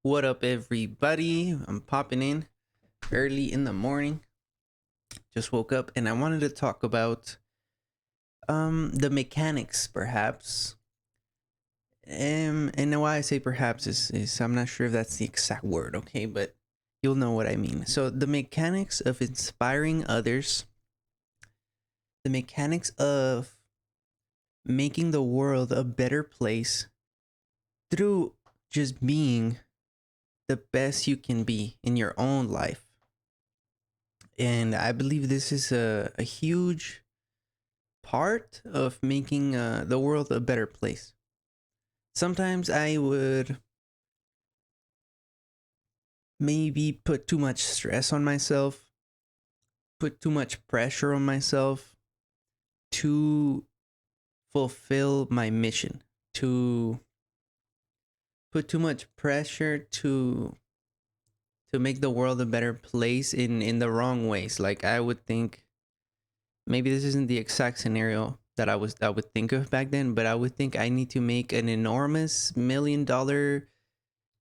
What up, everybody? I'm popping in early in the morning. Just woke up and I wanted to talk about the mechanics, perhaps. And why I say perhaps is I'm not sure if that's the exact word, okay, but you'll know what I mean. So the mechanics of inspiring others, the mechanics of making the world a better place through just being the best you can be in your own life. And I believe this is a huge part of making the world a better place. Sometimes I would maybe put too much stress on myself, put too much pressure on myself to fulfill my mission, to put too much pressure to make the world a better place in the wrong ways. Like I would think maybe this isn't the exact scenario that I would think of back then, but I would think I need to make an enormous $1 million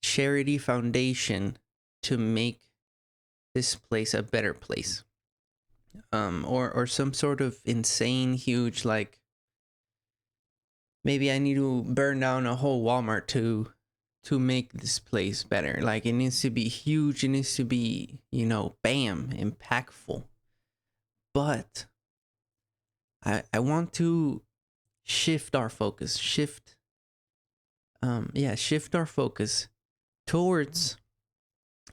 charity foundation to make this place a better place. Or some sort of insane huge, like maybe I need to burn down a whole Walmart to make this place better. Like it needs to be huge, it needs to be, bam, impactful. But I want to shift our focus, shift our focus towards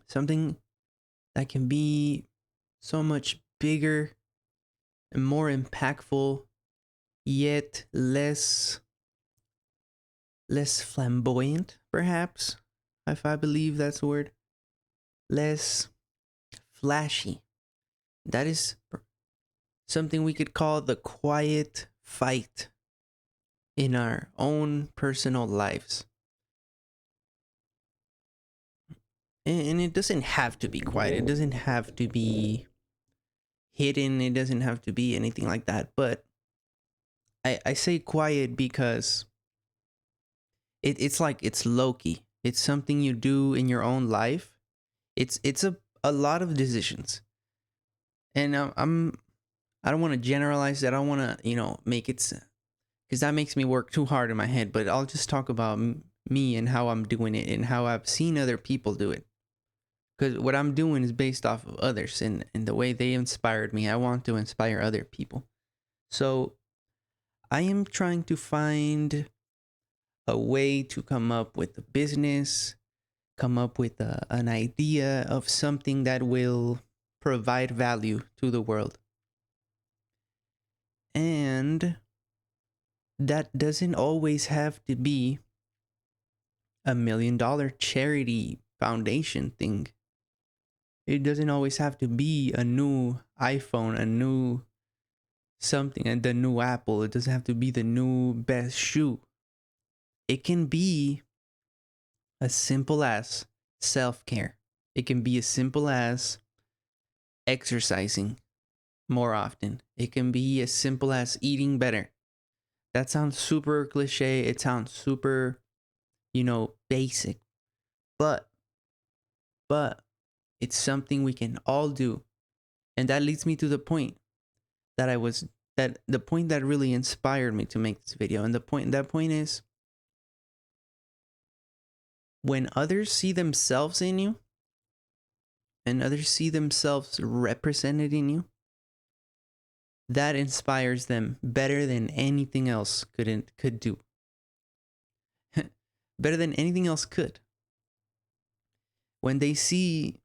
something that can be so much bigger and more impactful, yet less flamboyant, perhaps, if I believe that's the word. Less flashy. That is something we could call the quiet fight in our own personal lives. And it doesn't have to be quiet. It doesn't have to be hidden. It doesn't have to be anything like that. But I say quiet because it's like it's low key. It's something you do in your own life. It's a lot of decisions. And I don't want to generalize that. I don't want to, make it, because that makes me work too hard in my head. But I'll just talk about me and how I'm doing it and how I've seen other people do it. Because what I'm doing is based off of others and the way they inspired me. I want to inspire other people. So I am trying to find a way to come up with a business, come up with an idea of something that will provide value to the world. And that doesn't always have to be $1 million charity foundation thing. It doesn't always have to be a new iPhone, a new something, and the new Apple. It doesn't have to be the new best shoe. It can be as simple as self-care. It can be as simple as exercising more often. It can be as simple as eating better. That sounds super cliche. It sounds super, basic. But it's something we can all do. And that leads me to the point that the point that really inspired me to make this video. And that point is when others see themselves in you and others see themselves represented in you, that inspires them better than anything else could do. Better than anything else could. When they see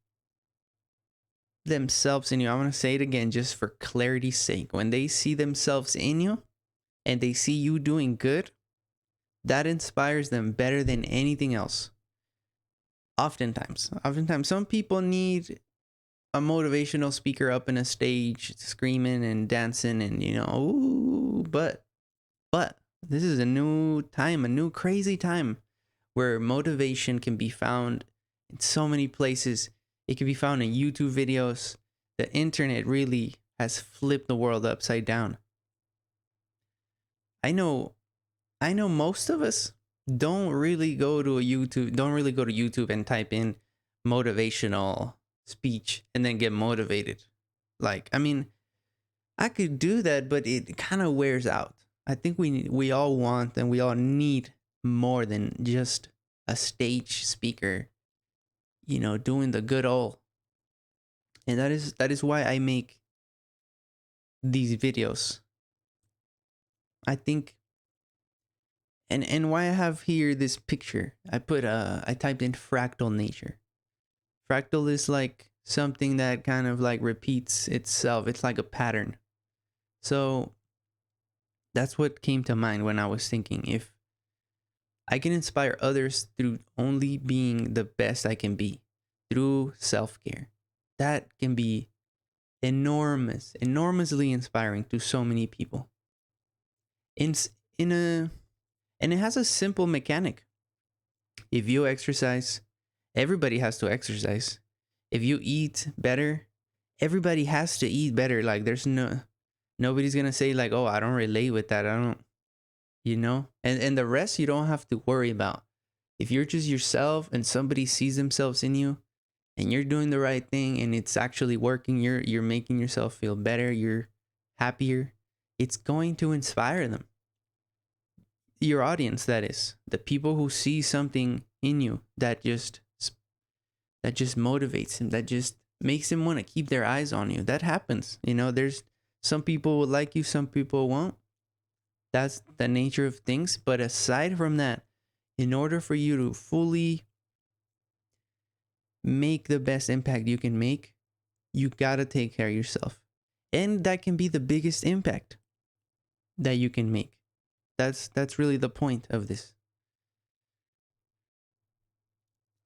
themselves in you, I want to say it again just for clarity's sake. When they see themselves in you and they see you doing good, that inspires them better than anything else. Oftentimes, some people need a motivational speaker up in a stage screaming and dancing and, ooh, but this is a new time, a new crazy time where motivation can be found in so many places. It can be found in YouTube videos. The internet really has flipped the world upside down. I know most of us don't really go to YouTube and type in motivational speech and then get motivated. Like, I mean, I could do that, but it kind of wears out. I think we all want and we all need more than just a stage speaker, doing the good old. And that is why I make these videos. I think and why I have here this picture. I typed in fractal nature. Fractal is like something that kind of like repeats itself. It's like a pattern. So that's what came to mind when I was thinking, if I can inspire others through only being the best I can be, through self-care, that can be enormously inspiring to so many people. In in a And it has a simple mechanic. If you exercise, everybody has to exercise. If you eat better, everybody has to eat better. Like, there's nobody's gonna say like, oh, I don't relate with that. I don't, and the rest you don't have to worry about. If you're just yourself and somebody sees themselves in you and you're doing the right thing and it's actually working, you're making yourself feel better, you're happier, it's going to inspire them. Your audience, that is, the people who see something in you that just motivates him, that just makes him want to keep their eyes on you. That happens. There's some people will like you, some people won't. That's the nature of things. But aside from that, in order for you to fully make the best impact you can make, you gotta take care of yourself. And that can be the biggest impact that you can make. That's really the point of this.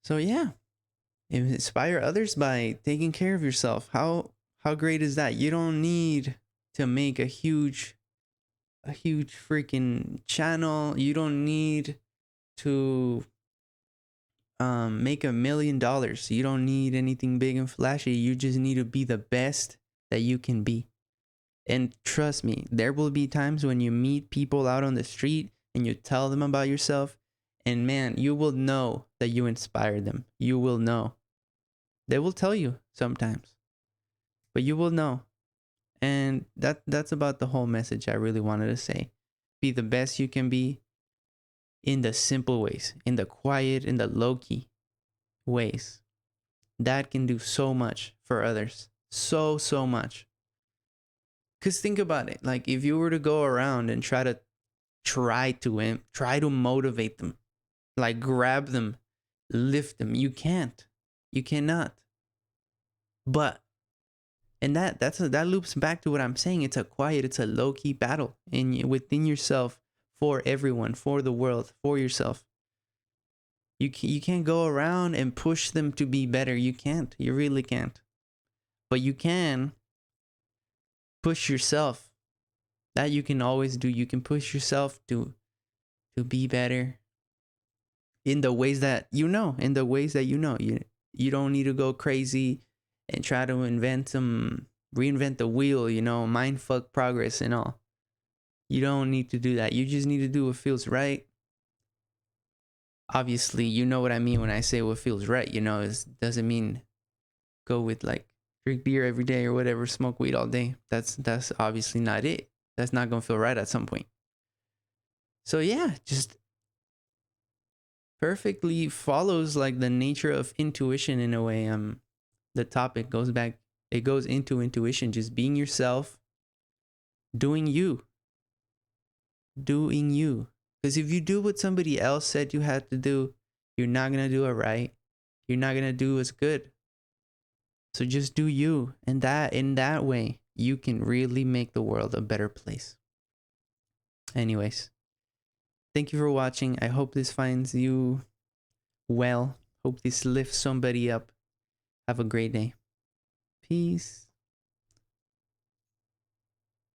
So yeah, inspire others by taking care of yourself. How great is that? You don't need to make a huge freaking channel. You don't need to make $1 million. You don't need anything big and flashy. You just need to be the best that you can be. And trust me, there will be times when you meet people out on the street and you tell them about yourself, and man, you will know that you inspired them. You will know. They will tell you sometimes, but you will know. And that's about the whole message I really wanted to say. Be the best you can be in the simple ways, in the quiet, in the low-key ways. That can do so much for others. So much. Because think about it. Like, if you were to go around and try to motivate them, like grab them, lift them, you can't. You cannot. But that loops back to what I'm saying. It's a low-key battle within yourself, for everyone, for the world, for yourself. You can't go around and push them to be better. You can't. You really can't. But you can push yourself. That you can always do. You can push yourself to be better in the ways that you know. You don't need to go crazy and try to reinvent the wheel, mindfuck progress and all. You don't need to do that. You just need to do what feels right. Obviously, you know what I mean when I say what feels right. It doesn't mean go with like drink beer every day or whatever, smoke weed all day. That's obviously not it. That's not gonna feel right at some point. So yeah, just perfectly follows like the nature of intuition in a way. The topic goes back. It goes into intuition, just being yourself, doing you. Because if you do what somebody else said you had to do, you're not gonna do it right. You're not gonna do as good. So just do you, and that in that way you can really make the world a better place. Anyways, thank you for watching. I hope this finds you well. Hope this lifts somebody up. Have a great day. Peace.